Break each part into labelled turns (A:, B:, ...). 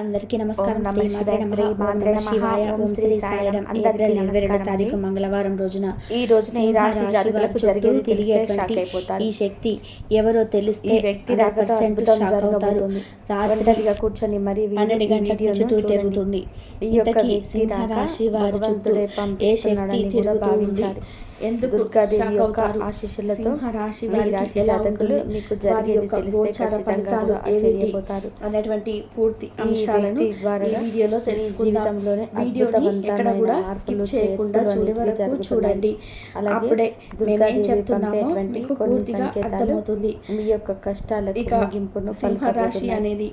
A: అందరికీ
B: ఓం
A: నమస్కారం.
B: నమ శివాయ, శ్రీ మాత్రే నమః, ఓం శ్రీ సాయిరాం. అందరికీ నమస్కారం అండి.
A: మంగళవారం రోజున
B: ఈ రోజున ఈ రాశి జాతకులకు జరిగేది తెలిస్తే షాక్ అయిపోతారు.
A: ఈ శక్తి ఎవరో తెలిస్తే
B: ఈ వ్యక్తి రాకతో అద్భుతం జరగబోతుంది. రాత్రిగా కూర్చొని మరి
A: 12 గంటల నుంచి చుట్టూ తిరుగుతుంది.
B: ఈ యొక్క వ్యక్తి
A: సింహరాశి వారి చుట్టూ
B: భగవంతుడే
A: ఏ శక్తి
B: పంపిస్తున్నాడని కూడా
A: తిరుగుతూ ఉంది?
B: భావించాలి.
A: ఎందుకు
B: దుర్గాదేవి
A: షాక్
B: యొక్క
A: అవుతారు?
B: ఆశీస్సులతో
A: సింహరాశి
B: ఈ
A: వారికి
B: రాశి
A: ఎలా
B: జాతకులు
A: ఉంటుంది?
B: మీకు
A: వారి
B: జరిగేది
A: యొక్క
B: తెలిస్తే
A: గోచార
B: ఖచ్చితంగా
A: ఫలితాలు
B: కూడా
A: ఏమిటి
B: ఆశ్చర్యపోతారు.
A: అనేటువంటి పూర్తి
B: ఈ
A: అంశాలను
B: వ్యక్తి ద్వారా
A: ఈ వీడియోలో
B: మీ
A: తెలుసుకుందాం.
B: జీవితంలోనే
A: వీడియోని ఎక్కడ కూడా
B: అద్భుతవంతమైన
A: స్కిప్
B: మార్పులు
A: చేయకుండా
B: చేర్పులు
A: చివరి
B: అనేవి
A: వరకు
B: జరుగుతున్నాయి.
A: చూడండి.
B: అలాగే
A: అప్పుడే మేమేం
B: దుర్గాదేవి
A: చెప్తున్నామో
B: పంపేటువంటి
A: మీకు
B: కొన్ని
A: పూర్తిగా
B: సంకేతాలు
A: అర్థమవుతుంది.
B: మీ యొక్క కష్టాలకు
A: ఇక
B: ముగింపును
A: సింహరాశి
B: పలకబోతున్నాయి.
A: అనేది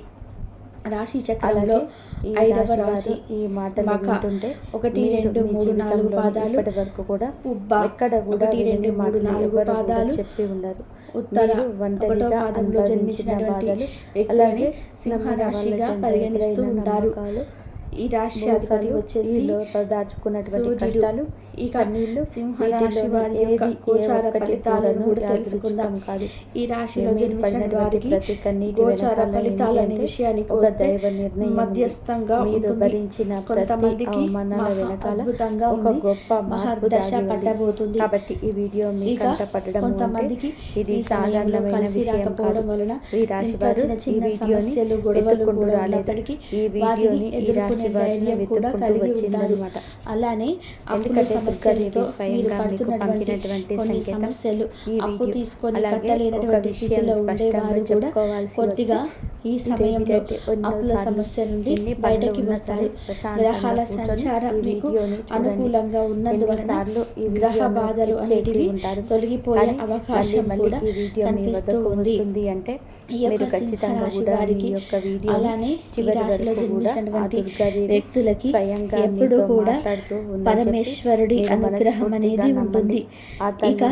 A: రాశి చక్రంలో
B: ఈ
A: 5వ
B: రాశి
A: రాశి.
B: వారు ఈ మాటలు
A: మఖ.
B: వింటుంటే
A: 1,
B: మీరు
A: 2,
B: మీ
A: 3, 4
B: జీవితంలో
A: పాదాలు.
B: ఇప్పటి వరకు కూడా
A: పుబ్బ.
B: ఎక్కడ కూడా
A: 1, 2,
B: విని
A: 3,
B: మాటలు
A: 4
B: ఎవరు కూడా
A: పాదాలు.
B: చెప్పి ఉండరు.
A: ఉత్తర
B: మీరు
A: 1వ
B: ఒంటరిగా
A: పాదంలో
B: అనుభవించిన
A: జన్మించినటువంటి
B: బాధలు,
A: వ్యక్తులని
B: అలాగే
A: సింహరాశిగా
B: నమ్మిన వాళ్ళ
A: పరిగణిస్తూ
B: చంద్రుడైన
A: ఉంటారు.
B: నమ్మకాలు,
A: ఈ రాశి అధిపతి వచ్చేసి
B: దాచుకున్నటువంటి
A: సూర్యుడు.
B: కష్టాలు,
A: ఇక
B: కన్నీళ్లు,
A: సింహరాశి వారి యొక్క గోచార ఫలితాలను కూడా తెలుసుకుందాం.
B: కాదు.
A: ఈ రాశిలో
B: మీరు
A: జన్మించిన
B: పడినటువంటి
A: వారికి
B: ప్రతి కన్నీటి
A: గోచార
B: వెనకాల
A: ఫలితాలనే
B: ఏంటంటే
A: విషయానికి
B: ఒక
A: వస్తే
B: దైవ నిర్ణయం ఉంది.
A: మధ్యస్థంగా
B: మీరు
A: ఉంటుంది.
B: భరించిన ప్రతి
A: కొంతమందికి
B: అవమానాల వెనకాల
A: అద్భుతంగా
B: ఒక
A: ఉంది.
B: గొప్ప మార్పు
A: మహర్దశ
B: దాగి ఉంది.
A: పట్టబోతుంది.
B: కాబట్టి ఈ వీడియో మీ
A: ఇక
B: కంటపడడం
A: కొంతమందికి
B: అంటే ఇది
A: ఈ సమయంలో
B: సాధారణమైన
A: కలిసి
B: విషయం
A: రాకపోవడం
B: కాదు.
A: వలన
B: ఈ రాశి
A: ఇంట్లో
B: వారు
A: చిన్న
B: ఈ
A: చిన్న
B: వీడియోని
A: సమస్యలు, గొడవలు
B: వెతుక్కుంటూ
A: కూడా
B: రాలేదు.
A: ఉన్నప్పటికీ
B: ఈ
A: వాటిని
B: వీడియోని ఈ
A: ఎదుర్కొనే
B: రాశి వారిని
A: ధైర్యం కూడా
B: వెతుక్కుంటూ
A: కలిగి ఉంటారు.
B: వచ్చిందనమాట.
A: అలానే అప్పుల
B: ఎందుకంటే
A: సమస్యలతో
B: దుర్గాదేవి స్వయంగా
A: మీరు
B: మీకు
A: పడుతున్నటువంటి
B: పంపినటువంటి
A: కొన్ని
B: సంకేతం
A: సమస్యలు,
B: ఈ
A: అప్పు
B: వీడియో.
A: తీసుకొని
B: అలాగే
A: కట్టలేనటువంటి
B: ఒక
A: స్థితిలో
B: విషయాన్ని స్పష్టంగా
A: ఉండేవారు కూడా
B: చెప్పుకోవాల్సి
A: కొద్దిగా ఈ సమయంలో అప్పుల సమస్య నుండి బయటకి వస్తారు. గ్రహాల సంచారం మీకు అనుకూలంగా ఉన్నందువలన గ్రహ బాధలు అనేటివి తొలగిపోయే అవకాశం కూడా కనిపిస్తూ ఉంది.
B: అంటే
A: ఈ యొక్క సింహరాశి వారికి అలానే ఈ రాశిలో జన్మించినటువంటి వ్యక్తులకి ఎప్పుడు కూడా పరమేశ్వరుడి అనుగ్రహం అనేది ఉంటుంది. ఇక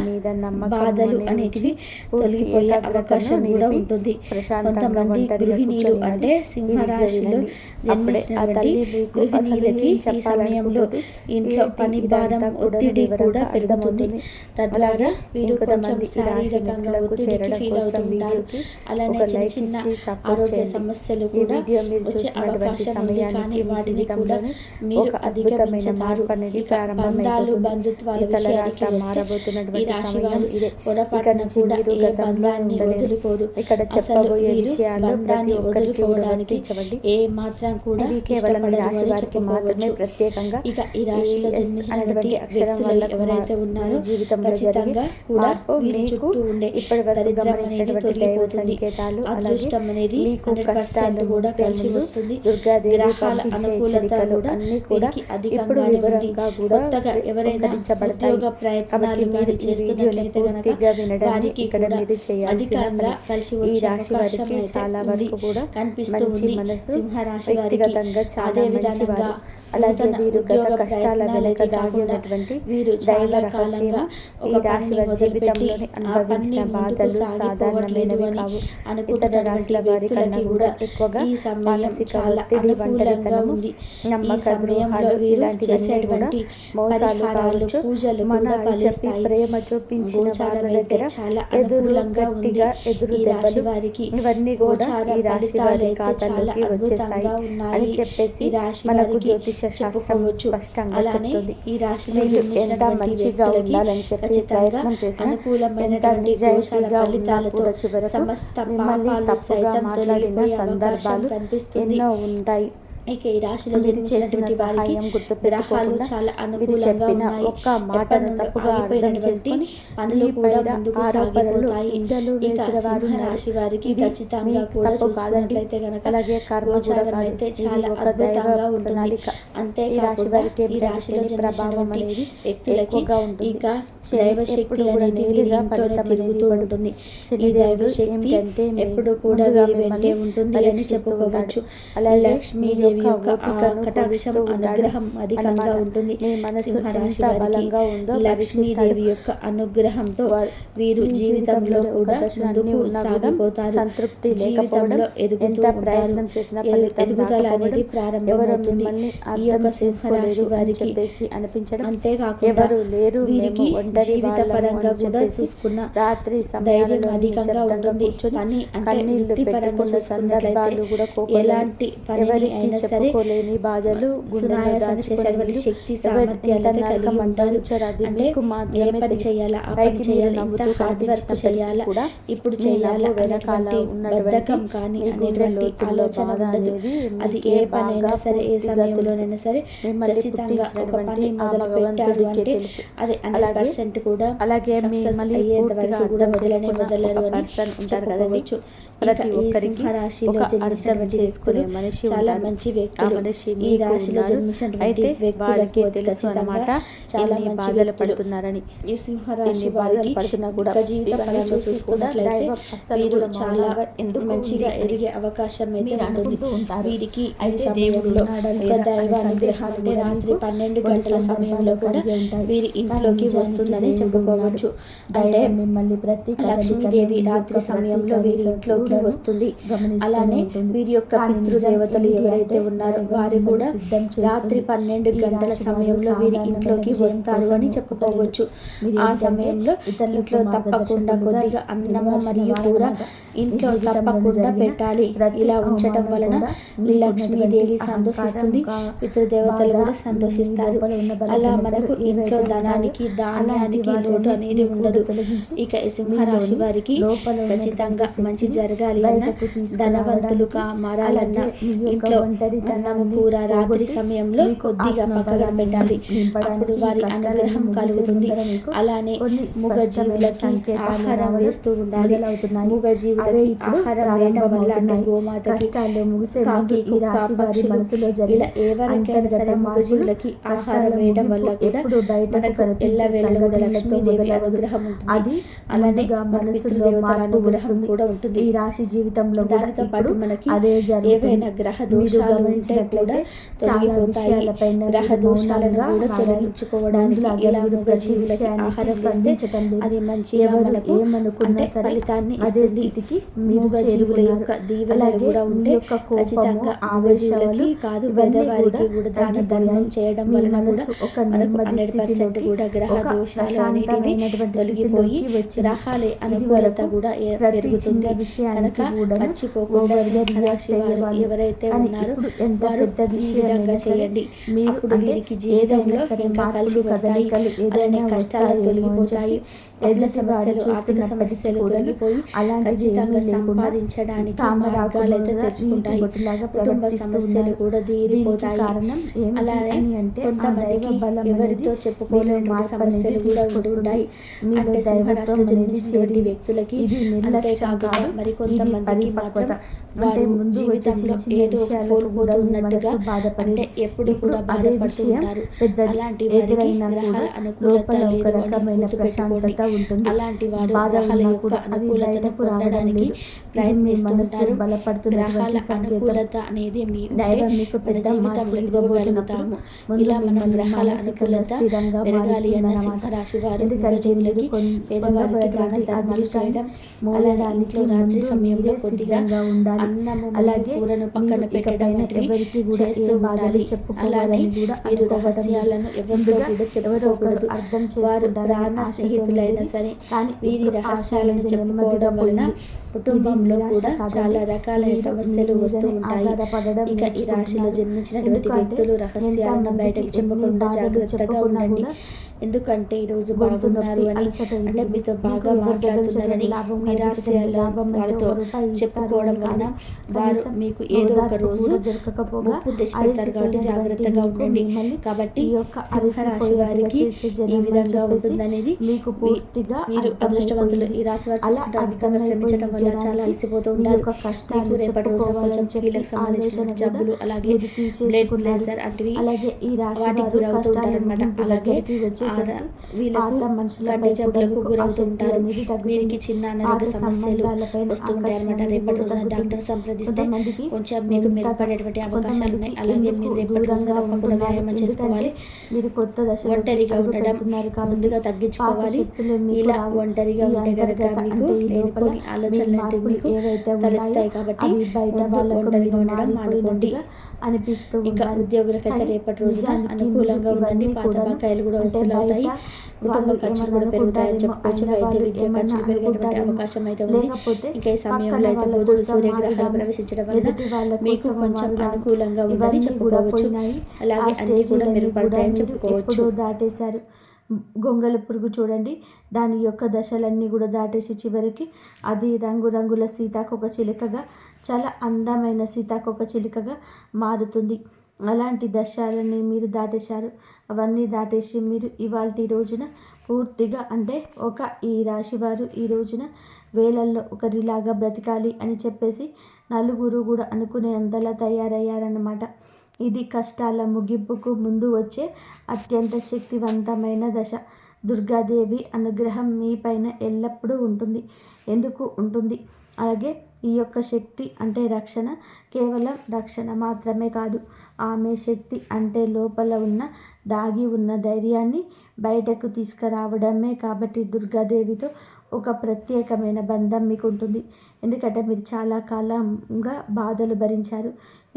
A: బాధలు అనేటివి తొలగిపోయే అవకాశం కూడా ఉంటుంది. కొంతమంది గృహిణీలు అంటే సింహరాశిలో జన్మించినటువంటి గృహిణీలకి ఈ సమయంలో ఇంట్లో పని భారం, ఒత్తిడి కూడా పెరుగుతుంది. తద్వారా వీరు కొంచెం శారీరకంగా ఒత్తిడికి ఫీల్ అవుతుంటారు. అలానే చిన్న చిన్న ఆరోగ్య సమస్యలు కూడా వచ్చే అవకాశం ఉంది. కానీ వాటిని కూడా మీరు అధిగమించుతారు. ఇక బంధాలు, బంధుత్వాల విషయానికి వస్తే ఈ రాశి వారు పొరపాటున కూడా ఏ బంధాన్ని వదులుకోరు. అసలు వీరు బంధాన్ని వదులుకోవడానికి ఏ మాత్రం కూడా ఇష్టపడరు అని చెప్పుకోవచ్చు. ఇక ఈ రాశిలో జన్మించినటువంటి వ్యక్తులు ఎవరైతే ఉన్నారో ఖచ్చితంగా కూడా వీరి చుట్టూ ఉండే దరిద్రం అనేది తొలగిపోతుంది. అదృష్టం అనేది 100% కూడా కలిసి వస్తుంది. గ్రహాల అనుకూలత కూడా వీరికి అధికంగానే ఉంది. కొత్తగా ఎవరైనా ఉద్యోగ ప్రయత్నాలు కానీ చేస్తున్నట్లయితే గనక వారికి కూడా అధికంగా కలిసి వచ్చే అవకాశం అయితే ఉంది, కనిపిస్తూ ఉంది సింహరాశి వారికి. అదే విధంగా
B: అలాగే వీరు గత కష్టాల వెనుక
A: కాకుండా
B: దాగినటువంటి
A: వీరు చాలా కాలంగా ఒక పనిని మొదలుపెట్టి ఆ పని ముందుకు సాగిపోవట్లేదు అని అనుకుంటున్నటువంటి వ్యక్తులకి కూడా ఈ సమయం చాలా అనుకూలంగా ఉంది. ఈ సమయంలో వీరు చేసేటువంటి పరిహారాలు, పూజలు కూడా ఫలిస్తాయి. గోచారం అయితే చాలా అనుకూలంగా ఉంది. ఈ రాశి వారికి గోచార ఫలితాలు అయితే చాలా అద్భుతంగా ఉన్నాయి ఈ రాశి వారికి చెప్పుకోవచ్చు. అలానే ఈ రాశిలో జన్మించినటువంటి వ్యక్తులకి ఖచ్చితంగా అనుకూలమైనటువంటి గోచార ఫలితాలతో సమస్త పాపాలు సైతం తొలగిపోయే అవకాశం కనిపిస్తుంది.
B: ఉంటాయి.
A: ఇక ఈ రాశిలో జన్మించినటువంటి వారికి గ్రహాలు చాలా అనుకూలంగా ఉన్నాయి. ఎప్పటి నుండో ఆగిపోయినటువంటి పనులు కూడా ముందుకు సాగిపోతాయి. ఇక సింహరాశి వారికి ఖచ్చితంగా కూడా చూసుకున్నట్లయితే గనక గోచారం అయితే చాలా అద్భుతంగా ఉంటుంది. అంతేకాకుండా ఈ రాశిలో జన్మించినటువంటి వ్యక్తులకి ఇక దైవశక్తి అనేది వీరి ఇంట్లోనే తిరుగుతూ ఉంటుంది. ఈ దైవశక్తి ఎప్పుడు కూడా వీరి వెంటే ఉంటుంది అని చెప్పుకోవచ్చు. లక్ష్మీదేవి యొక్క కటాక్షం అనుగ్రహం అధికంగా ఉంటుంది. సింహరాశి వారికి లక్ష్మీదేవి యొక్క అనుగ్రహంతో వీరు జీవితంలో కూడా ముందుకు సాగిపోతారు. సంతృప్తి జీవితంలో ఎదుగుతూ ఎదుగుదల అనేది ప్రారంభమవుతుంది. ఈ యొక్క సింహరాశి వారికి అనిపించడం అంతేకాకుండా ఎవరు లేరు వీరికి జీవిత పరంగా కూడా చూసుకున్న రాత్రి ధైర్యం అధికంగా ఉంటుంది. పని అంటే వృత్తిపరంగా చూసుకున్నట్లయితే ఎలాంటి పని అయినా సరే బాధలు సునాయాసంగా చేసేటువంటి శక్తి సామర్థ్యాలతో కలిగి ఉంటారు. అంటే ఏ పని చేయాలా ఆ పని చేయాలి, ఎంత హార్డ్ వర్క్ చేయాలా ఇప్పుడు చేయాలా అనేటువంటి బద్ధకం కానీ అనేటువంటి ఆలోచన ఉండదు. అది ఏ పని అయినా సరే ఏ సమయంలోనైనా సరే ఖచ్చితంగా ఒక పని మొదలు పెట్టారు అంటే అది 100% కూడా అలాగే అయ్యేంత వరకు కూడా వదలరు అని చెప్పుకోవచ్చు. ప్రతి ఒక్కరికి రాశిలో జన్మించిన మనిషి చాలా మంచి వ్యక్తులు. ఈ రాశిలో జన్మించినటువంటి వ్యక్తులకి తెలుసు అన్నమాట చాలా బాధలు పడుతున్నారని. ఈ సింహరాశి వారికి పడుతున్నా కూడా జీవిత పరంగా చూసుకున్నట్లయితే వీరు చాలా ఎందుకు మంచిగా ఎదిగే అవకాశం అయితే ఉంటుంది. వీరికి ఈ సమయంలో ఒక దైవ అనుగ్రహం అంటే రాత్రి 12 గంటల సమయంలో కూడా వీరి ఇంట్లోకి వస్తుందని చెప్పుకోవచ్చు. అంటే మిమ్మల్ని ప్రతి లక్ష్మీదేవి రాత్రి సమయంలో వీరి ఇంట్లోకి వస్తుంది. అలానే వీరి యొక్క పితృదేవతలు ఎవరైతే ఉన్నారో వారు కూడా రాత్రి 12 గంటల సమయంలో వీరి ఇంట్లోకి వస్తారు అని చెప్పుకోవచ్చు. ఆ సమయంలో ఇంట్లో తప్పకుండా కొద్దిగా అన్నము మరియు కూర ఇంట్లో తప్పకుండా పెట్టాలి. ఇలా ఉంచటం వలన లక్ష్మీదేవి సంతోషిస్తుంది, పితృదేవతలు కూడా సంతోషిస్తారు. అలా మనకు ఇంట్లో ధనానికి ధాన్యానికి లోటు అనేది ఉండదు. ఇక సింహరాశి వారికి ఖచ్చితంగా మంచి జరగాలి అన్న ధనవంతులుగా మారాలన్న ఇంట్లో అన్నము కూర రాత్రి సమయంలో కొద్దిగా పక్కన పెట్టాలి. అప్పుడు వారి అనుగ్రహం కలుగుతుంది. అలానే మూగజీవులకి ఆహారం వేస్తూ ఉండాలి. మూగజీవులకి ఆహారం వేయడం వల్ల అంటే గోమాతకి కాకి కుక్క పక్షులు ఇలా ఎవరికైనా సరే మూగజీవులకి ఆహారం వేయడం వల్ల కూడా మనకు ఎల్లవేళ కూడా లక్ష్మీదేవి అనుగ్రహం ఉంటుంది. అలానే పితృదేవతల అనుగ్రహం కూడా ఉంటుంది. ఈ రాశి జీవితంలో దానితో పాటు మనకి ఏవైనా గ్రహ దోషాలు ఉంటే కూడా తొలగిపోతాయి. గ్రహ దోషాలను కూడా తొలగించుకోవడానికి ఇలా మూగజీవులకి ఆహారం వేస్తే అది మంచిగా మనకు అంటే ఫలితాన్ని ఇస్తుంది. మూగజీవుల యొక్క దీవెనలు కూడా ఉంటే ఖచ్చితంగా మూగజీవులకి కాదు పేదవారికి కూడా దాన ధర్మం చేయడం వలన కూడా మనకు 100% కూడా గ్రహ దోషాలు అనేటివి తొలగిపోయి గ్రహాలే అనుకూలత కూడా పెరుగుతుంది. కనుక మర్చిపోకుండా సింహరాశి వారు ఎవరైతే ఉన్నారో వారు ఈ విధంగా చేయండి. అప్పుడు వీరికి జీవితంలో ఇంకా కలిసి వస్తాయి. అలానే కష్టాలు తొలగిపోతాయి. అప్పుల సమస్యలు ఆర్థిక సమస్యలు తొలగిపోయి ఖచ్చితంగా సంపాదించడానికి మార్గాలు అయితే తెచ్చుకుంటాయి. కుటుంబ సమస్యలు కూడా తీరిపోతాయి. అలానే కొంతమందికి ఎవరితో చెప్పుకోలేని సమస్యలు కూడా ఉంటుంటాయి. అంటే సింహరాశిలో జన్మించినటువంటి వ్యక్తులకి అంతేకాకుండా మరి కొంతమందికి మాత్రం వారు జీవితంలో ఏదో కోల్పోతున్నట్టుగా అంటే ఎప్పుడు కూడా బాధపడుతూ ఉంటారు. అలాంటి వారికి గ్రహాల అనుకూలత లేదు అని గుర్తుపెట్టుకోండి. అలాంటి వారు గ్రహాల యొక్క అనుకూలతను పొందడానికి ప్రయత్నిస్తుంటారు. గ్రహాల అనుకూలత అనేది మీ మన జీవితంలో ఎదగగలుగుతాము. ఇలా మనం గ్రహాల అనుకూలత పెరగాలి అన్న సింహరాశి వారు జీవులకి పేదవారికి దాన ధర్మాలు చేయడం, అలానే ఇంట్లో రాత్రి సమయంలో కొద్దిగా అన్నము అలాగే కూరను పక్కన పెట్టడం వంటివి చేస్తూ ఉండాలి. అలానే వీరు రహస్యాలను ఎవరితో కూడా చెప్పకూడదు. వారు ప్రాణ స్నేహితులైనా సరే వీరి రహస్యాలను చెప్పుకోవడం వలన కుటుంబంలో కూడా చాలా రకాలైన సమస్యలు వస్తూ ఉంటాయి. ఇక ఈ రాశిలో జన్మించినటువంటి వ్యక్తులు రహస్యాలను బయటకు చెప్పకుండా జాగ్రత్తగా ఉండండి. ఎందుకంటే ఈరోజు బాగున్నారు అని అంటే మీతో బాగా మాట్లాడుతున్నారని మీ రహస్యాలు వారితో చెప్పుకోవడం వలన వారు మీకు ఏదో ఒక రోజు ముప్పు తెచ్చిపెడతారు. కాబట్టి జాగ్రత్తగా ఉండండి. కాబట్టి సింహరాశి వారికి ఈ విధంగా ఉంటుందనేది మీరు అదృష్టవంతులు. ఈ రాశి వారు చూసుకుంటే అధికంగా శ్రమించడం వల్ల చాలా అలసిపోతూ ఉంటారు. మీకు రేపటి రోజున కొంచెం కీళ్ళకి సంబంధించిన జబ్బులు అలాగే బ్లడ్ ప్రెషర్ వంటివి వాటికి గురవుతూ ఉంటారు అనమాట. అలాగే వీళ్ళకు కంటి జబ్బులకు గురవుతుంటారు. వీరికి చిన్న అనారోగ్య సమస్యలు వస్తూ ఉంటాయి అనమాట. రేపటి రోజున డాక్టర్ సంప్రదిస్తే కొంచెం మీకు మెరుగుపడేటువంటి అవకాశాలు ఉన్నాయి. అలాగే మీరు రేపటి రోజున తప్పకుండా వ్యాయామం చేసుకోవాలి.
B: మీరు కొత్త దశ
A: ఒంటరిగా ఉండడం ముందుగా తగ్గించుకోవాలి. ఇలా ఒంటరిగా ఉంటే కనుక మీకు లేనిపోని ఆలోచనలు మీకు తలెత్తుతాయి. కాబట్టి ముందు ఒంటరిగా ఉండడం మానుకోండి.
B: అనిపిస్తూ
A: ఇంకా ఉద్యోగులకైతే రేపటి రోజున అనుకూలంగా ఉందండి. పాత బకాయిలు కూడా వసూలు అవుతాయి. కుటుంబ ఖర్చులు కూడా పెరుగుతాయని చెప్పుకోవచ్చు. వైద్య విద్య ఖర్చులు పెరిగేటువంటి అవకాశం అయితే ఉంది. ఇంకా ఈ సమయంలో అయితే బుధుడు సూర్యగ్రహాలు ప్రవేశించడం వల్ల మీకు కొంచెం అనుకూలంగా ఉందని చెప్పుకోవచ్చు. అలాగే అన్ని కూడా మెరుగుపడతాయని చెప్పుకోవచ్చు.
B: దాటేశారు. గొంగళ పురుగు చూడండి, దాని యొక్క దశలన్నీ కూడా దాటేసి చివరికి అది రంగురంగుల సీతాకొక చిలుకగా, చాలా అందమైన సీతాకొక చిలుకగా మారుతుంది. అలాంటి దశలని మీరు దాటేశారు. అవన్నీ దాటేసి మీరు ఇవాల్టి రోజున పూర్తిగా అంటే ఈ రాశి వారు ఈ రోజున వేలల్లో ఒకరిలాగా బ్రతకాలి అని చెప్పేసి నలుగురు కూడా అనుకునే అంతలా తయారయ్యారన్నమాట. ఇది కష్టాల ముగింపుకు ముందు వచ్చే అత్యంత శక్తివంతమైన దశ. దుర్గాదేవి అనుగ్రహం మీ పైన ఎల్లప్పుడూ ఉంటుంది. ఎందుకు ఉంటుంది? అలాగే ఈ యొక్క శక్తి అంటే రక్షణ, కేవలం రక్షణ మాత్రమే కాదు. ఆమె శక్తి అంటే లోపల ఉన్న దాగి ఉన్న ధైర్యాన్ని బయటకు తీసుకురావడమే. కాబట్టి దుర్గాదేవితో ఒక ప్రత్యేకమైన బంధం మీకు ఉంటుంది. ఎందుకంటే మీరు చాలా కాలంగా బాధలు భరించారు.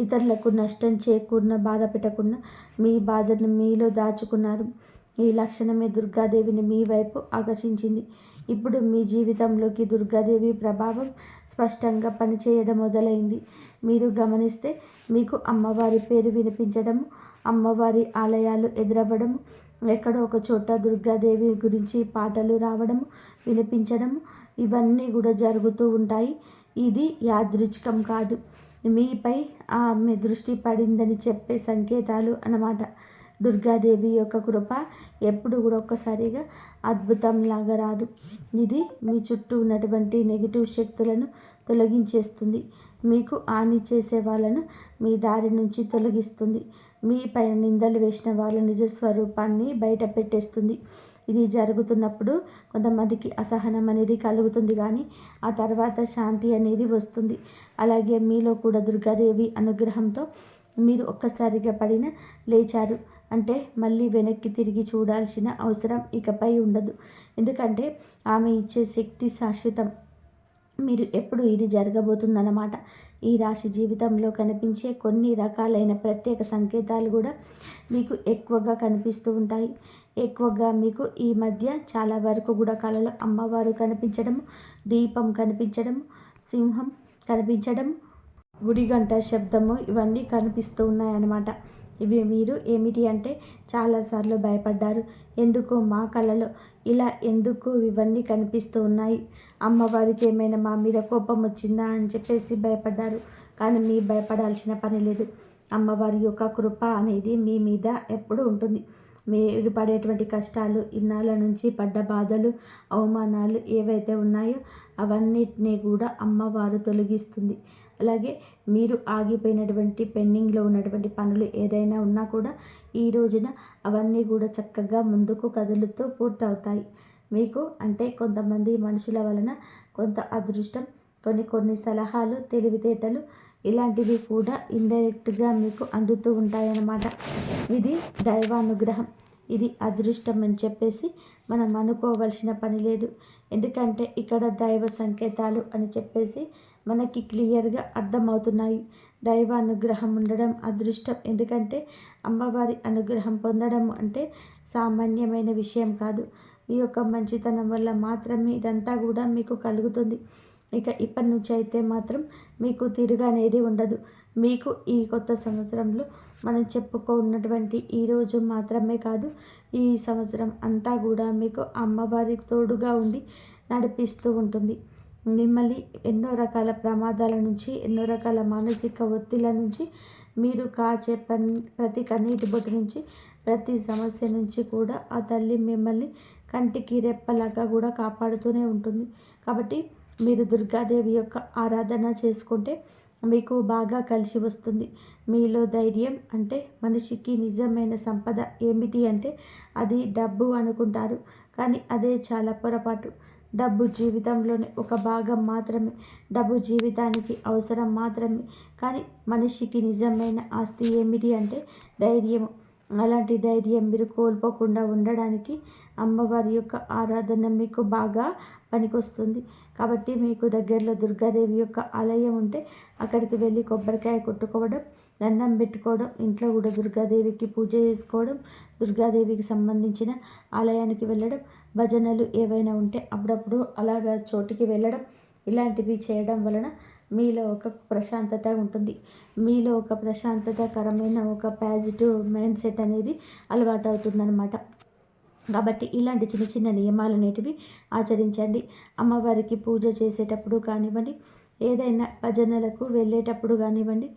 B: ఇతరులకు నష్టం చేకూరిన బాధ పెట్టకుండా మీ బాధను మీలో దాచుకున్నారు. ఈ లక్షణమే దుర్గాదేవిని మీ వైపు ఆకర్షించింది. ఇప్పుడు మీ జీవితంలోకి దుర్గాదేవి ప్రభావం స్పష్టంగా పనిచేయడం మొదలైంది. మీరు గమనిస్తే మీకు అమ్మవారి పేరు వినిపించడము, అమ్మవారి ఆలయాలు ఎదురవ్వడము, ఎక్కడో ఒక చోట దుర్గాదేవి గురించి పాటలు రావడము, వినిపించడము, ఇవన్నీ కూడా జరుగుతూ ఉంటాయి. ఇది యాదృచ్ఛికం కాదు. మీపై ఆమె దృష్టి పడిందని చెప్పే సంకేతాలు అన్నమాట. దుర్గాదేవి యొక్క కృప ఎప్పుడు కూడా ఒక్కసారిగా అద్భుతంలాగా రాదు. ఇది మీ చుట్టూ ఉన్నటువంటి నెగిటివ్ శక్తులను తొలగించేస్తుంది. మీకు హాని చేసే వాళ్ళను మీ దారి నుంచి తొలగిస్తుంది. మీ పైన నిందలు వేసిన వాళ్ళ నిజస్వరూపాన్ని బయట పెట్టేస్తుంది. ఇది జరుగుతున్నప్పుడు కొంతమందికి అసహనం అనేది కలుగుతుంది, కానీ ఆ తర్వాత శాంతి అనేది వస్తుంది. అలాగే మీలో కూడా దుర్గాదేవి అనుగ్రహంతో మీరు ఒక్కసారిగా పడిన లేచారు అంటే మళ్ళీ వెనక్కి తిరిగి చూడాల్సిన అవసరం ఇకపై ఉండదు. ఎందుకంటే ఆమె ఇచ్చే శక్తి శాశ్వతం. మీరు ఎప్పుడు ఇది జరగబోతుందన్నమాట. ఈ రాశి జీవితంలో కనిపించే కొన్ని రకాలైన ప్రత్యేక సంకేతాలు కూడా మీకు ఎక్కువగా కనిపిస్తూ ఉంటాయి. ఎక్కువగా మీకు ఈ మధ్య చాలా వరకు కూడా కళలో అమ్మవారు కనిపించడము, దీపం కనిపించడము, సింహం కనిపించడం, గుడిగంట శబ్దము, ఇవన్నీ కనిపిస్తూ ఉన్నాయన్నమాట. ఇవి మీరు ఏమిటి అంటే చాలాసార్లు భయపడ్డారు. ఎందుకు మా కళలో ఇలా ఎందుకు ఇవన్నీ కనిపిస్తూ ఉన్నాయి, అమ్మవారికి ఏమైనా మా మీద కోపం వచ్చిందా అని చెప్పేసి భయపడ్డారు. కానీ మీ భయపడాల్సిన పని లేదు. అమ్మవారి యొక్క కృప అనేది మీ మీద ఎప్పుడు ఉంటుంది. మీరు పడేటువంటి కష్టాలు, ఇన్నాళ్ళ నుంచి పడ్డ బాధలు, అవమానాలు ఏవైతే ఉన్నాయో అవన్నిటినీ కూడా అమ్మవారు తొలగిస్తుంది. అలాగే మీరు ఆగిపోయినటువంటి పెండింగ్లో ఉన్నటువంటి పనులు ఏదైనా ఉన్నా కూడా ఈ రోజున అవన్నీ కూడా చక్కగా ముందుకు కదులుతూ పూర్తవుతాయి. మీకు అంటే కొంతమంది మనుషుల వలన కొంత అదృష్టం, కొన్ని సలహాలు, తెలివితేటలు ఇలాంటివి కూడా ఇండైరెక్ట్గా మీకు అందుతూ ఉంటాయన్నమాట. ఇది దైవానుగ్రహం. ఇది అదృష్టం అని చెప్పేసి మనం అనుకోవాల్సిన పని లేదు. ఎందుకంటే ఇక్కడ దైవ సంకేతాలు అని చెప్పేసి మనకి క్లియర్గా అర్థమవుతున్నాయి. దైవ అనుగ్రహం ఉండడం అదృష్టం. ఎందుకంటే అమ్మవారి అనుగ్రహం పొందడం అంటే సామాన్యమైన విషయం కాదు. మీ యొక్క మంచితనం వల్ల మాత్రమే ఇదంతా కూడా మీకు కలుగుతుంది. ఇక ఇప్పటి నుంచి అయితే మాత్రం మీకు తిరుగు అనేది ఉండదు. మీకు ఈ కొత్త సంవత్సరంలో మనం చెప్పుకున్నటువంటి ఈరోజు మాత్రమే కాదు, ఈ సంవత్సరం అంతా కూడా మీకు అమ్మవారి తోడుగా ఉండి నడిపిస్తూ ఉంటుంది. మిమ్మల్ని ఎన్నో రకాల ప్రమాదాల నుంచి, ఎన్నో రకాల మానసిక ఒత్తిళ్ళ నుంచి, మీరు కాచే ప్రతి కన్నీటి బొట్టు నుంచి, ప్రతి సమస్య నుంచి కూడా ఆ తల్లి మిమ్మల్ని కంటికి రెప్పలాగా కూడా కాపాడుతూనే ఉంటుంది. కాబట్టి మీరు దుర్గాదేవి యొక్క ఆరాధన చేసుకుంటే మీకు బాగా కలిసి వస్తుంది. మీలో ధైర్యం అంటే మనిషికి నిజమైన సంపద ఏమిటి అంటే అది డబ్బు అనుకుంటారు, కానీ అదే చాలా పొరపాటు. డబ్బు జీవితంలోని ఒక భాగం మాత్రమే, డబ్బు జీవితానికి అవసరం మాత్రమే. కానీ మనిషికి నిజమైన ఆస్తి ఏమిటి అంటే ధైర్యము. అలాంటి ధైర్యం మీరు కోల్పోకుండా ఉండడానికి అమ్మవారి యొక్క ఆరాధన మీకు బాగా పనికొస్తుంది. కాబట్టి మీకు దగ్గరలో దుర్గాదేవి యొక్క ఆలయం ఉంటే అక్కడికి వెళ్ళి కొబ్బరికాయ కొట్టుకోవడం, దండం పెట్టుకోవడం, ఇంట్లో కూడా దుర్గాదేవికి పూజ చేసుకోవడం, దుర్గాదేవికి సంబంధించిన ఆలయానికి వెళ్ళడం, భజనలు ఏవైనా ఉంటే అప్పుడప్పుడు అలాగా చోటికి వెళ్ళడం, ఇలాంటివి చేయడం వలన మీలో ఒక ప్రశాంతత ఉంటుంది. మీలో ఒక ప్రశాంతతకరమైన ఒక పాజిటివ్ మైండ్ సెట్ అనేది అలవాటు అవుతుందన్నమాట. కాబట్టి ఇలాంటి చిన్న చిన్న నియమాలు అనేటివి ఆచరించండి. అమ్మవారికి పూజ చేసేటప్పుడు కానివ్వండి, ఏదైనా భజనలకు వెళ్ళేటప్పుడు కానివ్వండి,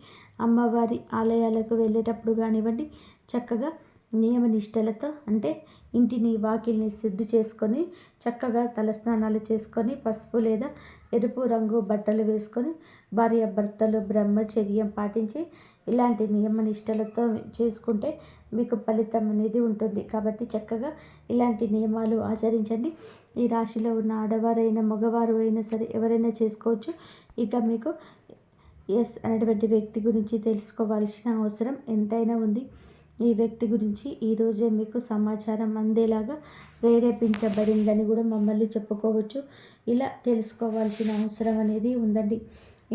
B: అమ్మవారి ఆలయాలకు వెళ్ళేటప్పుడు కానివ్వండి, చక్కగా నియమనిష్టలతో అంటే ఇంటిని వాకిల్ని శుద్ధి చేసుకొని చక్కగా తలస్నానాలు చేసుకొని పసుపు లేదా ఎరుపు రంగు బట్టలు వేసుకొని భార్యాభర్తలు బ్రహ్మచర్యం పాటించి ఇలాంటి నియమనిష్టలతో చేసుకుంటే మీకు ఫలితం అనేది ఉంటుంది. కాబట్టి చక్కగా ఇలాంటి నియమాలు ఆచరించండి. ఈ రాశిలో ఉన్న ఆడవారైనా మగవారు అయినా సరే ఎవరైనా చేసుకోవచ్చు. ఇక మీకు ఎస్ అనేటువంటి వ్యక్తి గురించి తెలుసుకోవాల్సిన అవసరం ఎంతైనా ఉంది. ఈ వ్యక్తి గురించి ఈరోజే మీకు సమాచారం అందేలాగా ప్రేరేపించబడిందని కూడా మమ్మల్ని చెప్పుకోవచ్చు. ఇలా తెలుసుకోవాల్సిన అవసరం అనేది ఉందండి.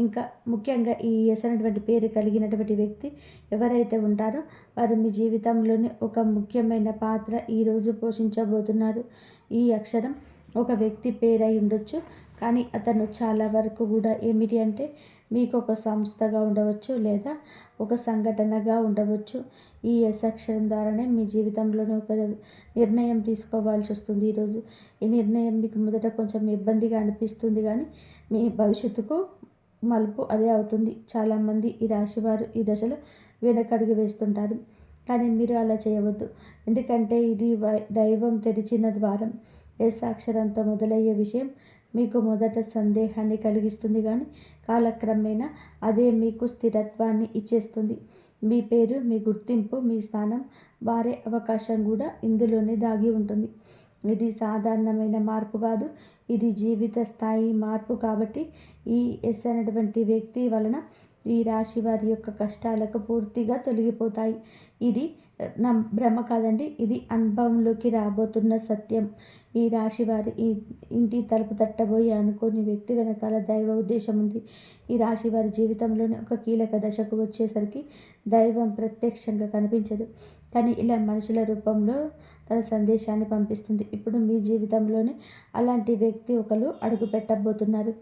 B: ఇంకా ముఖ్యంగా ఈ ఎస్ అనేటువంటి పేరు కలిగినటువంటి వ్యక్తి ఎవరైతే ఉంటారో వారు మీ జీవితంలోనే ఒక ముఖ్యమైన పాత్ర ఈరోజు పోషించబోతున్నారు. ఈ అక్షరం ఒక వ్యక్తి పేరై ఉండొచ్చు, కానీ అతను చాలా వరకు కూడా ఏమిటి అంటే మీకు ఒక సంస్థగా ఉండవచ్చు లేదా ఒక సంఘటనగా ఉండవచ్చు. ఈ ఎస్ అక్షరం ద్వారానే మీ జీవితంలోనే ఒక నిర్ణయం తీసుకోవాల్సి వస్తుంది ఈరోజు. ఈ నిర్ణయం మీకు మొదట కొంచెం ఇబ్బందిగా అనిపిస్తుంది, కానీ మీ భవిష్యత్తుకు మలుపు అదే అవుతుంది. చాలామంది ఈ రాశివారు ఈ దశలో వెనకడుగు వేస్తుంటారు, కానీ మీరు అలా చేయవద్దు. ఎందుకంటే ఇది దైవం తెరిచిన ద్వారం. ఎస్ అక్షరంతో మొదలయ్యే విషయం మీకు మొదట సందేహాన్ని కలిగిస్తుంది, కానీ కాలక్రమేణా అదే మీకు స్థిరత్వాన్ని ఇచ్చేస్తుంది. మీ పేరు, మీ గుర్తింపు, మీ స్థానం మారే అవకాశం కూడా ఇందులోనే దాగి ఉంటుంది. ఇది సాధారణమైన మార్పు కాదు, ఇది జీవిత స్థాయి మార్పు. కాబట్టి ఈ ఎస్ అనేటువంటి వ్యక్తి వలన ఈ రాశి వారి యొక్క కష్టాలకు పూర్తిగా తొలగిపోతాయి. ఇది నా భ్రమ కాదండి, ఇది అనుభవంలోకి రాబోతున్న సత్యం. ఈ రాశి వారి ఈ ఇంటి తలుపు తట్టబోయి అనుకోని వ్యక్తి వెనకాల దైవ ఉద్దేశం ఉంది. ఈ రాశి వారి జీవితంలోనే ఒక కీలక దశకు వచ్చేసరికి దైవం ప్రత్యక్షంగా కనిపించదు, కానీ ఇలా మనుషుల రూపంలో తన సందేశాన్ని పంపిస్తుంది. ఇప్పుడు మీ జీవితంలోనే అలాంటి వ్యక్తి ఒకరు అడుగు పెట్టబోతున్నారు.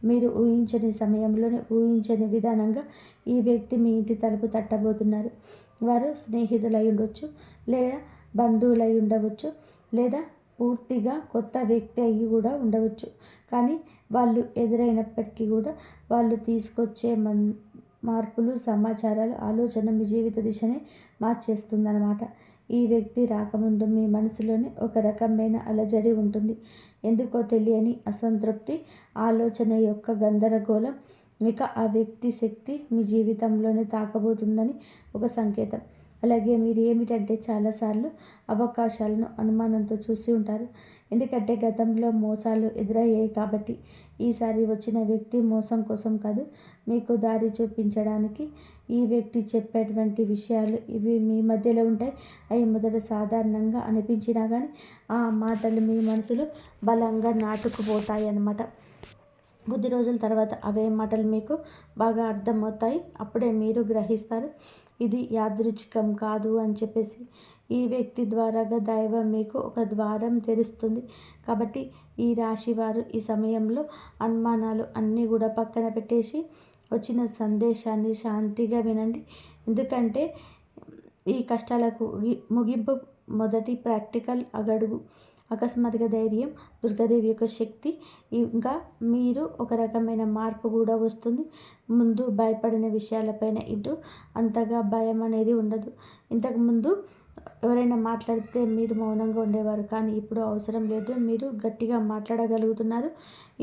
B: మీరు ఊహించని సమయంలోనే ఊహించని విధానంగా ఈ వ్యక్తి మీ ఇంటి తలుపు తట్టబోతున్నారు. వారు స్నేహితులై ఉండవచ్చు, లేదా బంధువులై ఉండవచ్చు, లేదా పూర్తిగా కొత్త వ్యక్తి అయ్యి కూడా ఉండవచ్చు. కానీ వాళ్ళు ఎదురైనప్పటికీ కూడా వాళ్ళు తీసుకొచ్చే మార్పులు, సమాచారాలు, ఆలోచన మీ జీవిత దిశనే మార్చేస్తుందన్నమాట. ఈ వ్యక్తి రాకముందు మీ మనసులోనే ఒక రకమైన అలజడి ఉంటుంది. ఎందుకో తెలియని అసంతృప్తి, ఆలోచన యొక్క గందరగోళం. ఇక ఆ వ్యక్తి శక్తి మీ జీవితంలోనే తాకబోతుందని ఒక సంకేతం. అలాగే మీరు ఏమిటంటే చాలాసార్లు అవకాశాలను అనుమానంతో చూసి ఉంటారు. ఎందుకంటే గతంలో మోసాలు ఎదురయ్యాయి కాబట్టి. ఈసారి వచ్చిన వ్యక్తి మోసం కోసం కాదు, మీకు దారి చూపించడానికి. ఈ వ్యక్తి చెప్పేటువంటి విషయాలు ఇవి మీ మధ్యలో ఉంటాయి. అవి మొదట సాధారణంగా అనిపించినా కానీ ఆ మాటలు మీ మనసులో బలంగా నాటుకుపోతాయి అన్నమాట. కొద్ది రోజుల తర్వాత అవే మాటలు మీకు బాగా అర్థమవుతాయి. అప్పుడే మీరు గ్రహిస్తారు ఇది యాదృచ్ఛికం కాదు అని చెప్పేసి. ఈ వ్యక్తి ద్వారాగా దైవం మీకు ఒక ద్వారం తెరుస్తుంది. కాబట్టి ఈ రాశి వారు ఈ సమయంలో అనుమానాలు అన్నీ కూడా పక్కన పెట్టేసి వచ్చిన సందేశాన్ని శాంతిగా వినండి. ఎందుకంటే ఈ కష్టాలకు ముగింపు మొదటి ప్రాక్టికల్ అడుగు. అకస్మాత్తుగా ధైర్యం, దుర్గాదేవి యొక్క శక్తి, ఇంకా మీరు ఒక రకమైన మార్పు కూడా వస్తుంది. ముందు భయపడిన విషయాలపైన ఇటు అంతగా భయం అనేది ఉండదు. ఇంతకుముందు ఎవరైనా మాట్లాడితే మీరు మౌనంగా ఉండేవారు, కానీ ఇప్పుడు అవసరం లేదు, మీరు గట్టిగా మాట్లాడగలుగుతున్నారు.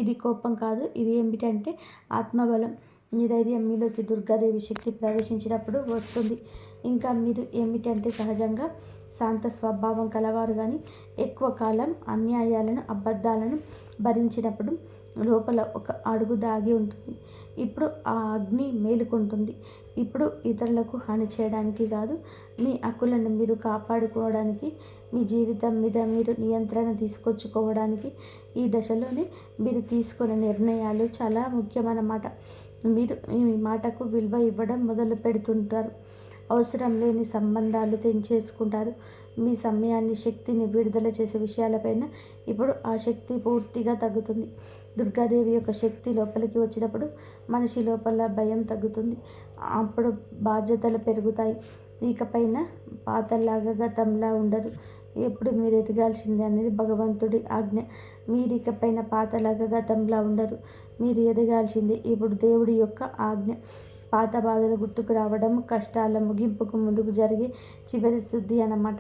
B: ఇది కోపం కాదు, ఇది ఏమిటంటే ఆత్మబలం. ఈ ధైర్యం మీలోకి దుర్గాదేవి శక్తి ప్రవేశించినప్పుడు వస్తుంది. ఇంకా మీరు ఏమిటంటే సహజంగా శాంత స్వభావం కలవారు, కానీ ఎక్కువ కాలం అన్యాయాలను అబద్ధాలను భరించినప్పుడు లోపల ఒక అడుగు దాగి ఉంటుంది. ఇప్పుడు ఆ అగ్ని మేలుకుంటుంది. ఇప్పుడు ఇతరులకు హాని చేయడానికి కాదు, మీ హక్కులను మీరు కాపాడుకోవడానికి, మీ జీవితం మీద మీరు నియంత్రణ తీసుకొచ్చుకోవడానికి ఈ దశలోనే మీరు తీసుకునే నిర్ణయాలు చాలా ముఖ్యమన్నమాట. మీరు మీ మాటకు విలువ ఇవ్వడం మొదలు పెడుతుంటారు. అవసరం లేని సంబంధాలు తెంచేసుకుంటారు. మీ సమయాన్ని, శక్తిని విడుదల చేసే విషయాలపైన ఇప్పుడు ఆ శక్తి పూర్తిగా తగ్గుతుంది. దుర్గాదేవి యొక్క శక్తి లోపలికి వచ్చినప్పుడు మనిషి లోపల భయం తగ్గుతుంది. అప్పుడు బాధ్యతలు పెరుగుతాయి. ఇకపైన పాతలాగా గతంలా ఉండరు. ఎప్పుడు మీరు ఎదగాల్సిందే అనేది భగవంతుడి ఆజ్ఞ. మీరు ఇకపైన పాతలాగా గతంలా ఉండరు. మీరు ఎదగాల్సిందే ఇప్పుడు దేవుడి యొక్క ఆజ్ఞ. పాత బాధలు గుర్తుకు రావడం కష్టాల ముగింపుకు ముందుకు జరిగే చివరి శుద్ధి అన్నమాట.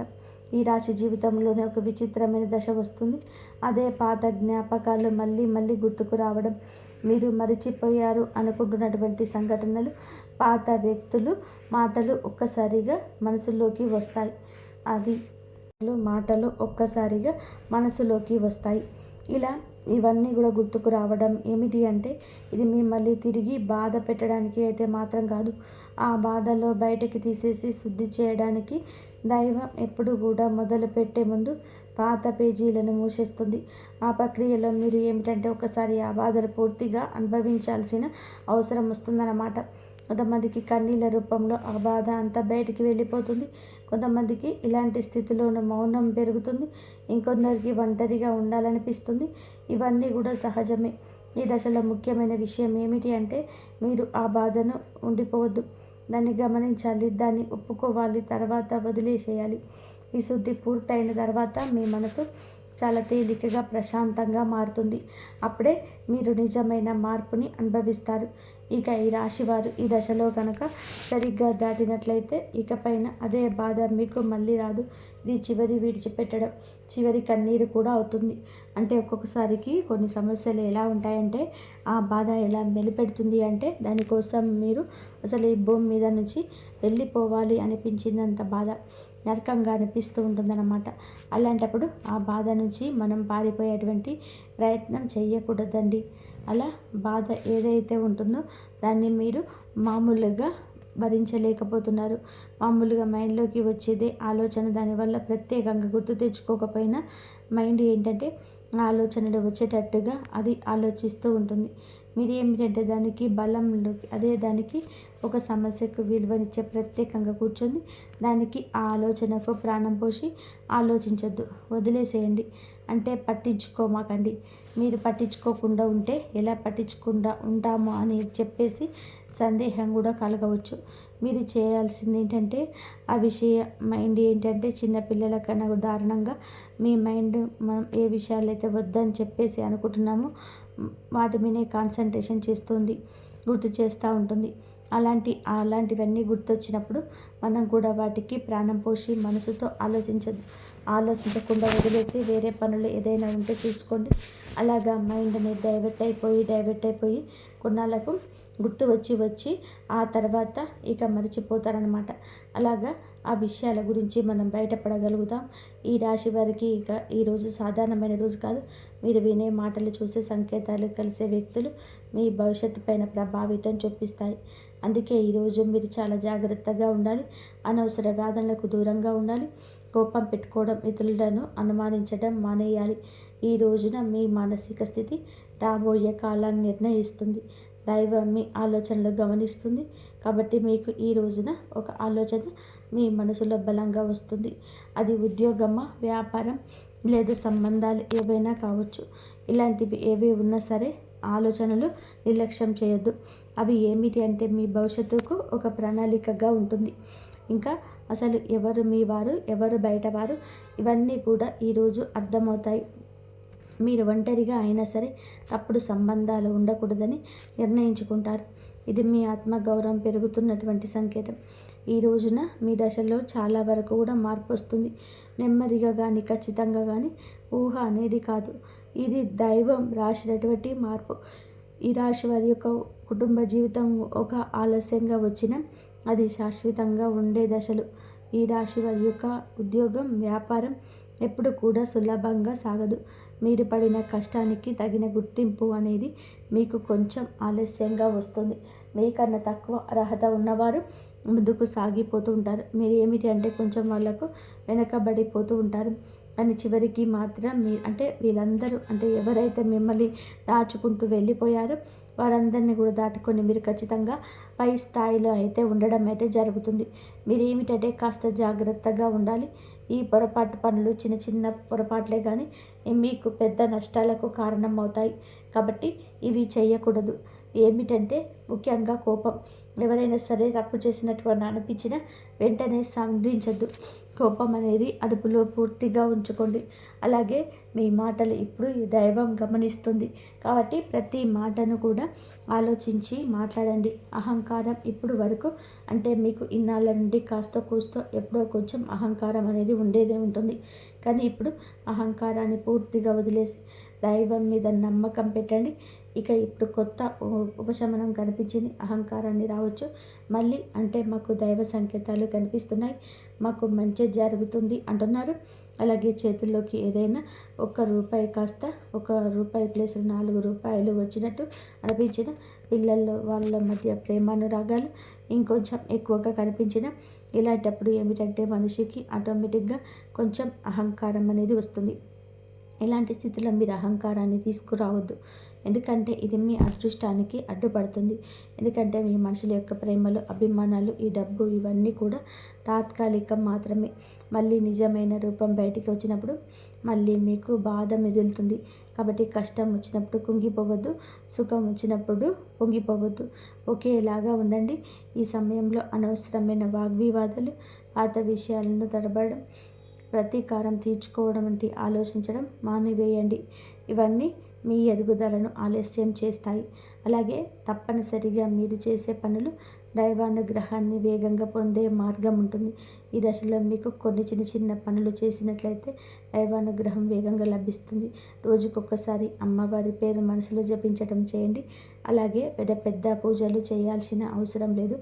B: ఈ రాశి జీవితంలోనే ఒక విచిత్రమైన దశ వస్తుంది. అదే పాత జ్ఞాపకాలు మళ్ళీ మళ్ళీ గుర్తుకు రావడం. మీరు మరిచిపోయారు అనుకుంటున్నటువంటి సంఘటనలు, పాత వ్యక్తులు, మాటలు ఒక్కసారిగా మనసులోకి వస్తాయి. మాటలు ఒక్కసారిగా మనసులోకి వస్తాయి. ఇలా ఇవన్నీ కూడా గుర్తుకు రావడం ఏమిటి అంటే, ఇది మిమ్మల్ని తిరిగి బాధ పెట్టడానికి అయితే మాత్రం కాదు. ఆ బాధలో బయటకి తీసేసి శుద్ధి చేయడానికి దైవం ఎప్పుడు కూడా మొదలు పెట్టే ముందు పాత పేజీలను మూసేస్తుంది. ఆ ప్రక్రియలో మీరు ఏమిటంటే ఒకసారి ఆ బాధలు పూర్తిగా అనుభవించాల్సిన అవసరం వస్తుందన్నమాట. కొంతమందికి కన్నీళ్ళ రూపంలో ఆ బాధ అంతా బయటికి వెళ్ళిపోతుంది. కొంతమందికి ఇలాంటి స్థితిలోనూ మౌనం పెరుగుతుంది. ఇంకొందరికి ఒంటరిగా ఉండాలనిపిస్తుంది. ఇవన్నీ కూడా సహజమే. ఈ దశలో ముఖ్యమైన విషయం ఏమిటి అంటే, మీరు ఆ బాధను ఉండిపోవద్దు. దాన్ని గమనించాలి, దాన్ని ఒప్పుకోవాలి, తర్వాత వదిలేసేయాలి. ఈ శుద్ధి పూర్తయిన తర్వాత మీ మనసు చాలా తేలికగా ప్రశాంతంగా మారుతుంది. అప్పుడే మీరు నిజమైన మార్పుని అనుభవిస్తారు. ఇక ఈ రాశివారు ఈ దశలో కనుక సరిగ్గా దాటినట్లయితే ఇకపైన అదే బాధ మీకు మళ్ళీ రాదు. ఇది చివరి విడిచిపెట్టడం, చివరి కన్నీరు కూడా అవుతుంది. అంటే ఒక్కొక్కసారికి కొన్ని సమస్యలు ఎలా ఉంటాయంటే, ఆ బాధ ఎలా మెలిపెడుతుంది అంటే, దానికోసం మీరు అసలు ఈ భూమి మీద నుంచి వెళ్ళిపోవాలి అనిపించినంత బాధ నరకంగా అనిపిస్తూ ఉంటుందన్నమాట. అలాంటప్పుడు ఆ బాధ నుంచి మనం పారిపోయేటువంటి ప్రయత్నం చేయకూడదండి. అలా బాధ ఏదైతే ఉంటుందో దాన్ని మీరు మామూలుగా భరించలేకపోతున్నారు. మామూలుగా మైండ్లోకి వచ్చేదే ఆలోచన. దానివల్ల ప్రత్యేకంగా గుర్తు తెచ్చుకోకపోయినా మైండ్ ఏంటంటే ఆలోచనలు వచ్చేటట్టుగా అది ఆలోచిస్తూ ఉంటుంది. మీరు ఏమిటంటే దానికి బలంలోకి, అదే దానికి ఒక సమస్యకు విలువనిచ్చే ప్రత్యేకంగా కూర్చొని దానికి ఆ ఆలోచనకు ప్రాణం పోసి ఆలోచించొద్దు, వదిలేసేయండి. అంటే పట్టించుకోమాకండి. మీరు పట్టించుకోకుండా ఉంటే ఎలా పట్టించుకుండా ఉంటామో అని చెప్పేసి సందేహం కూడా కలగవచ్చు. మీరు చేయాల్సింది ఏంటంటే, ఆ విషయ మైండ్ ఏంటంటే చిన్నపిల్లల కన్నా దారుణంగా మీ మైండ్ మనం ఏ విషయాలైతే వద్దని చెప్పేసి అనుకుంటున్నామో వాటి మీదే కాన్సన్ట్రేషన్ చేస్తుంది, గుర్తు చేస్తూ ఉంటుంది. అలాంటివన్నీ గుర్తొచ్చినప్పుడు మనం కూడా వాటికి ప్రాణం పోసి మనసుతో ఆలోచించకుండా వదిలేసి వేరే పనులు ఏదైనా ఉంటే చూసుకోండి. అలాగా మైండ్ని డైవర్ట్ అయిపోయి కొన్నాళ్ళకు గుర్తు వచ్చి ఆ తర్వాత ఇక మర్చిపోతారనమాట. అలాగా ఆ విషయాల గురించి మనం బయటపడగలుగుతాం. ఈ రాశి వారికి ఇక ఈరోజు సాధారణమైన రోజు కాదు. మీరు వినే మాటలు, చూసే సంకేతాలు, కలిసే వ్యక్తులు మీ భవిష్యత్తు పైన ప్రభావితం చూపిస్తాయి. అందుకే ఈరోజు మీరు చాలా జాగ్రత్తగా ఉండాలి. అనవసర వాదనలకు దూరంగా ఉండాలి. కోపం పెట్టుకోవడం, ఇతరులను అనుమానించడం మానేయాలి. ఈ రోజున మీ మానసిక స్థితి రాబోయే కాలాన్ని నిర్ణయిస్తుంది. దైవం మీ ఆలోచనలు గమనిస్తుంది. కాబట్టి మీకు ఈ రోజున ఒక ఆలోచన మీ మనసులో బలంగా వస్తుంది. అది ఉద్యోగమా, వ్యాపారం లేదా సంబంధాలు ఏవైనా కావచ్చు. ఇలాంటివి ఏవి ఉన్నా సరే ఆలోచనలు నిర్లక్ష్యం చేయొద్దు. అవి ఏమిటి అంటే మీ భవిష్యత్తుకు ఒక ప్రణాళికగా ఉంటుంది. ఇంకా అసలు ఎవరు మీ వారు, ఎవరు బయటవారు, ఇవన్నీ కూడా ఈరోజు అర్థమవుతాయి. మీరు ఒంటరిగా అయినా సరే తప్పుడు సంబంధాలు ఉండకూడదని నిర్ణయించుకుంటారు. ఇది మీ ఆత్మగౌరవం పెరుగుతున్నటువంటి సంకేతం. ఈ రోజున మీ దశలో చాలా వరకు కూడా మార్పు వస్తుంది. నెమ్మదిగా కానీ ఖచ్చితంగా కానీ ఊహ అనేది కాదు. ఇది దైవం రాసినటువంటి మార్పు. ఈ రాశి వారి యొక్క కుటుంబ జీవితం ఒక ఆలస్యంగా వచ్చిన అది శాశ్వతంగా ఉండే దశలు. ఈ రాశి వారి యొక్క ఉద్యోగం, వ్యాపారం ఎప్పుడు కూడా సులభంగా సాగదు. మీరు పడిన కష్టానికి తగిన గుర్తింపు అనేది మీకు కొంచెం ఆలస్యంగా వస్తుంది. మీకన్నా తక్కువ అర్హత ఉన్నవారు ముందుకు సాగిపోతూ ఉంటారు. మీరు ఏమిటి అంటే కొంచెం వాళ్ళకు వెనకబడిపోతూ ఉంటారు. కానీ చివరికి మాత్రం వీళ్ళందరూ ఎవరైతే మిమ్మల్ని దాచుకుంటూ వెళ్ళిపోయారో వారందరినీ కూడా దాటుకొని మీరు ఖచ్చితంగా పై స్థాయిలో అయితే ఉండడం అయితే జరుగుతుంది. మీరు ఏమిటంటే కాస్త జాగ్రత్తగా ఉండాలి. ఈ పొరపాటు పనులు చిన్న చిన్న పొరపాట్లే కానీ మీకు పెద్ద నష్టాలకు కారణం అవుతాయి. కాబట్టి ఇవి చేయకూడదు. ఏమిటంటే ముఖ్యంగా కోపం. ఎవరైనా సరే తప్పు చేసినట్టు అనిపించినా వెంటనే స్పందించద్దు. కోపం అనేది అదుపులో పూర్తిగా ఉంచుకోండి. అలాగే మీ మాటలు ఇప్పుడు ఈ దైవం గమనిస్తుంది. కాబట్టి ప్రతి మాటను కూడా ఆలోచించి మాట్లాడండి. అహంకారం ఇప్పుడు వరకు మీకు ఇన్నాళ్ళ నుండి కాస్త కూస్తో ఎప్పుడో కొంచెం అహంకారం అనేది ఉండేదే ఉంటుంది. కానీ ఇప్పుడు అహంకారాన్ని పూర్తిగా వదిలేసి దైవం మీద నమ్మకం పెట్టండి. ఇక ఇప్పుడు కొత్త ఉపశమనం కనిపించింది. అహంకారాన్ని రావచ్చు. మళ్ళీ మాకు దైవ సంకేతాలు కనిపిస్తున్నాయి, మాకు మంచి జరుగుతుంది అంటున్నారు. అలాగే చేతుల్లోకి ఏదైనా ₹1 కాస్త ₹1 ప్లేస్ 4 రూపాయలు వచ్చినట్టు అనిపించిన, పిల్లల్లో వాళ్ళ మధ్య ప్రేమానురాగాలు ఇంకొంచెం ఎక్కువగా కనిపించిన, ఇలాంటప్పుడు ఏమిటంటే మనిషికి ఆటోమేటిక్గా కొంచెం అహంకారం అనేది వస్తుంది. ఇలాంటి స్థితిలో మీరు అహంకారాన్ని తీసుకురావద్దు. ఎందుకంటే ఇది మీ అదృష్టానికి అడ్డుపడుతుంది. ఎందుకంటే మీ మనుషుల యొక్క ప్రేమలు, అభిమానాలు, ఈ డబ్బు ఇవన్నీ కూడా తాత్కాలికం మాత్రమే. మళ్ళీ నిజమైన రూపం బయటికి వచ్చినప్పుడు మళ్ళీ మీకు బాధ మిగులుతుంది. కాబట్టి కష్టం వచ్చినప్పుడు కుంగిపోవద్దు, సుఖం వచ్చినప్పుడు పొంగిపోవద్దు. ఒకేలాగా ఉండండి. ఈ సమయంలో అనవసరమైన వాగ్వివాదాలు, పాత విషయాలను తడబడడం, ప్రతీకారం తీర్చుకోవడం వంటి ఆలోచించడం మానివేయండి. ఇవన్నీ మీ ఎదుగుదలను ఆలస్యం చేస్తాయి. అలాగే తప్పనిసరిగా మీరు చేసే పనులు దైవానుగ్రహాన్ని వేగంగా పొందే మార్గం ఉంటుంది. ఈ దశలో మీకు కొన్ని చిన్న చిన్న పనులు చేసినట్లయితే దైవానుగ్రహం వేగంగా లభిస్తుంది. రోజుకొకసారి అమ్మవారి పేరు మనసులో జపించడం చేయండి. అలాగే పెద్ద పెద్ద పూజలు చేయాల్సిన అవసరం లేదు.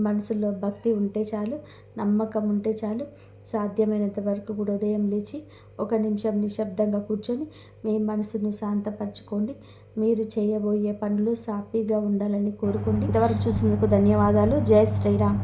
B: మనసులో భక్తి ఉంటే చాలు, నమ్మకం ఉంటే చాలు. సాధ్యమైనంత వరకు కూడా ఉదయం లేచి 1 నిమిషం నిశ్శబ్దంగా కూర్చొని మీ మనసును శాంతపరచుకోండి. మీరు చేయబోయే పనులు సాఫీగా ఉండాలని కోరుకోండి. ఇంతవరకు చూసినందుకు ధన్యవాదాలు. జై శ్రీరామ్.